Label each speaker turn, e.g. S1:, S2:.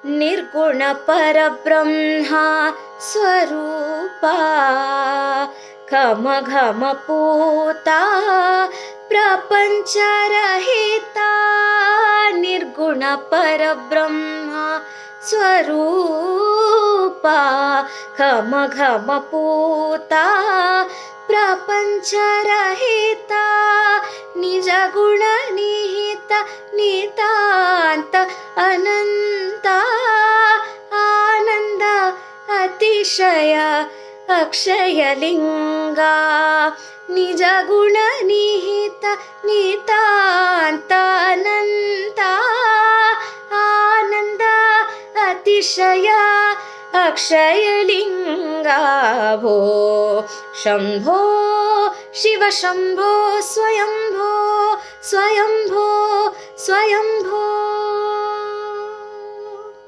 S1: ನಿರ್ಗುಣ ಪರಬ್ರಹ್ಮ ಸ್ವರೂಪ ಘಮ ಘಮ ಪೂತ ಪ್ರಪಂಚರಹಿತ ನಿರ್ಗುಣ ಪರಬ್ರಹ್ಮ ಸ್ವರೂಪ ಘಮ ಘಮ ಪೂತ ಪ್ರಪಂಚರಹಿತ ನಿಜ ಗುಣ ನಿಹಿತ ನಿತಾಂತ ಅನಂತ ಆನಂದ ಅತಿಶಯ ಅಕ್ಷಯಲಿಂಗ ನಿಜ ಗುಣ ನಿಹಿತ ನಿತಾಂತ ಅನಂತ ಆನಂದ ಅತಿಶಯ ಅಕ್ಷಯಲಿಂಗ ಭೋ ಶಂಭೋ ಶಿವ ಶಂಭೋ ಸ್ವಯಂಭೋ ಸ್ವಯಂಭೋ ಸ್ವಯಂಭೋ.